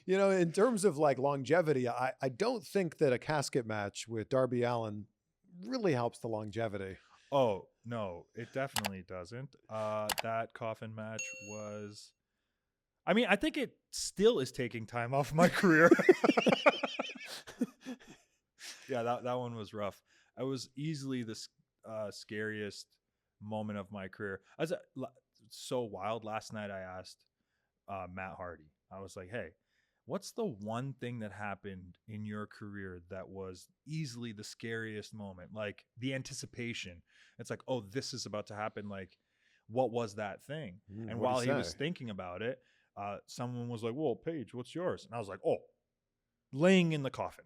In terms of like longevity, I don't think that a casket match with Darby Allin really helps the longevity. Oh, no, it definitely doesn't. That Coffin match was... I mean, I think it still is taking time off my career. Yeah, that one was rough. It was easily the scariest moment of my career. So wild. Last night I asked Matt Hardy. I was like, hey, what's the one thing that happened in your career that was easily the scariest moment? Like the anticipation. It's like, oh, this is about to happen. Like, what was that thing? And while he was thinking about it, someone was like, well, Paige, what's yours? And I was like, oh, laying in the coffin.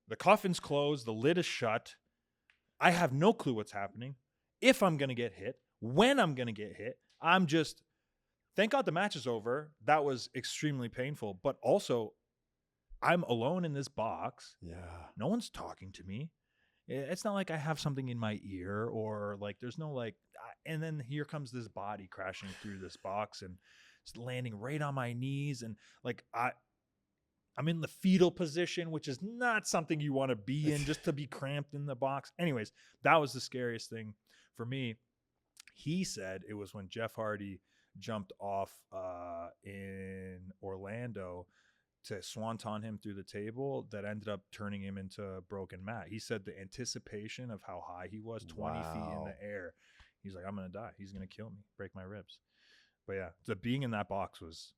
The coffin's closed. The lid is shut. I have no clue what's happening. If I'm going to get hit, when I'm going to get hit. I'm just, thank God the match is over. That was extremely painful. But also, I'm alone in this box. Yeah. No one's talking to me. It's not like I have something in my ear or like there's no like, and then here comes this body crashing through this box and it's landing right on my knees. And like, I'm in the fetal position, which is not something you want to be in, just to be cramped in the box. Anyways, that was the scariest thing for me. He said it was when Jeff Hardy jumped off in Orlando to swanton him through the table that ended up turning him into a broken Matt. He said the anticipation of how high he was, 20 feet in the air. He's like, I'm going to die. He's going to kill me, break my ribs. But yeah, the being in that box was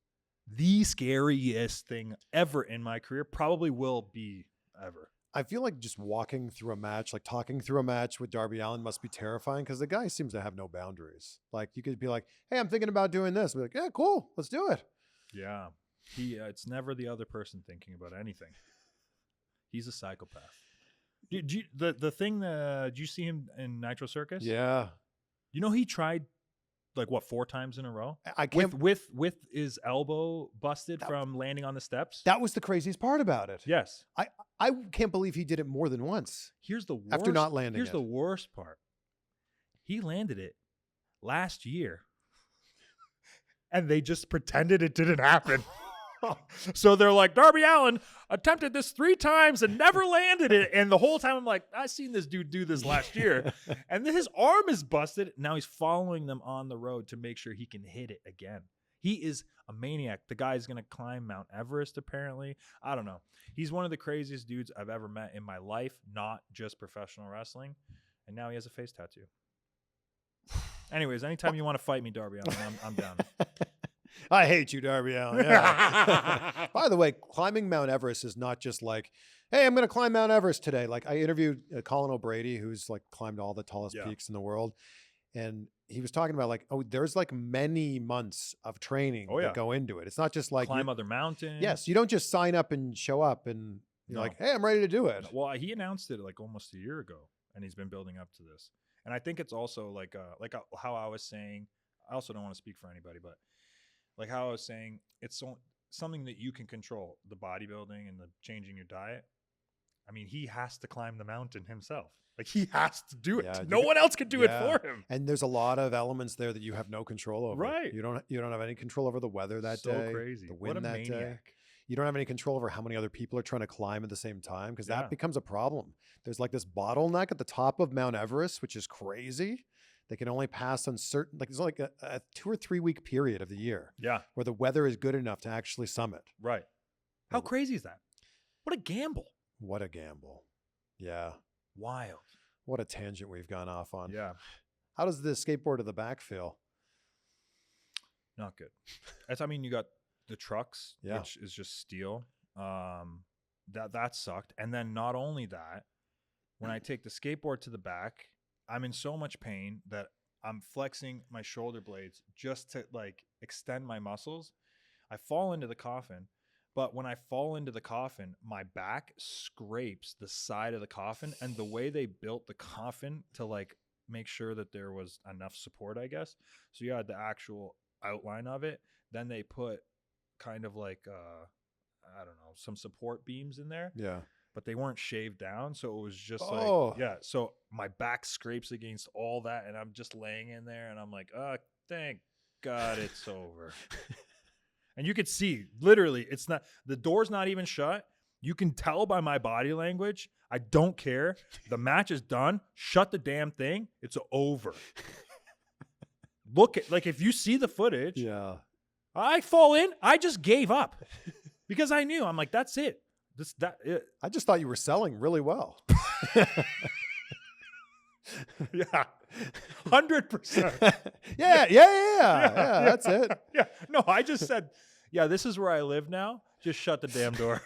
the scariest thing ever in my career. Probably will be ever. I feel like just walking through a match, like talking through a match with Darby Allin must be terrifying because the guy seems to have no boundaries. Like you could be like, hey, I'm thinking about doing this. Be like, yeah, cool. Let's do it. Yeah. It's never the other person thinking about anything. He's a psychopath. Did you see him in Nitro Circus? Yeah. He tried like what 4 times in a row? I can't with his elbow busted from landing on the steps. That was the craziest part about it. Yes. I can't believe he did it more than once. Here's the worst, after not landing. Here's the worst part. He landed it last year. And they just pretended it didn't happen. So they're like, Darby Allin attempted this 3 times and never landed it. And the whole time I'm like, I seen this dude do this last year. And then his arm is busted. Now he's following them on the road to make sure he can hit it again. He is a maniac. The guy's going to climb Mount Everest, apparently. I don't know. He's one of the craziest dudes I've ever met in my life, not just professional wrestling. And now he has a face tattoo. Anyways, anytime you want to fight me, Darby Allin, I'm down. I hate you, Darby Allin. Yeah. By the way, climbing Mount Everest is not just like, hey, I'm going to climb Mount Everest today. Like I interviewed Colin O'Brady, who's like climbed all the tallest peaks in the world. And he was talking about like, oh, there's like many months of training that go into it. It's not just like climb other mountains. Yes. You don't just sign up and show up and you're like, hey, I'm ready to do it. Well, he announced it like almost a year ago and he's been building up to this. And I think it's also like how I was saying, I also don't want to speak for anybody, but like how I was saying, it's something that you can control, the bodybuilding and the changing your diet. I mean, he has to climb the mountain himself. Like he has to do it. Yeah, no one else can do it for him. And there's a lot of elements there that you have no control over. Right. You don't have any control over the weather that day. So crazy. The wind what a that maniac. day. You don't have any control over how many other people are trying to climb at the same time because that becomes a problem. There's like this bottleneck at the top of Mount Everest, which is crazy. They can only pass on certain, like there's like a 2 or 3 week period of the year. Yeah. Where the weather is good enough to actually summit. Right. How crazy is that? What a gamble. What a gamble. Yeah. Wild. What a tangent we've gone off on. Yeah. How does the skateboard to the back feel? Not good. I mean, you got the trucks, which is just steel. That sucked. And then not only that, when I take the skateboard to the back, I'm in so much pain that I'm flexing my shoulder blades just to like extend my muscles. I fall into the coffin, but when I fall into the coffin, my back scrapes the side of the coffin. And the way they built the coffin to like make sure that there was enough support, I guess. So you had the actual outline of it. Then they put kind of like, I don't know, some support beams in there. Yeah. But they weren't shaved down. So it was just so my back scrapes against all that. And I'm just laying in there and I'm like, oh, thank God it's over. And you could see, literally, the door's not even shut. You can tell by my body language. I don't care. The match is done. Shut the damn thing. It's over. Look at, like, if you see the footage, Yeah. I fall in. I just gave up because I knew. I'm like, that's it. I just thought you were selling really well. Yeah. 100%. Yeah. That's it. Yeah. No, I just said, yeah, this is where I live now. Just shut the damn door.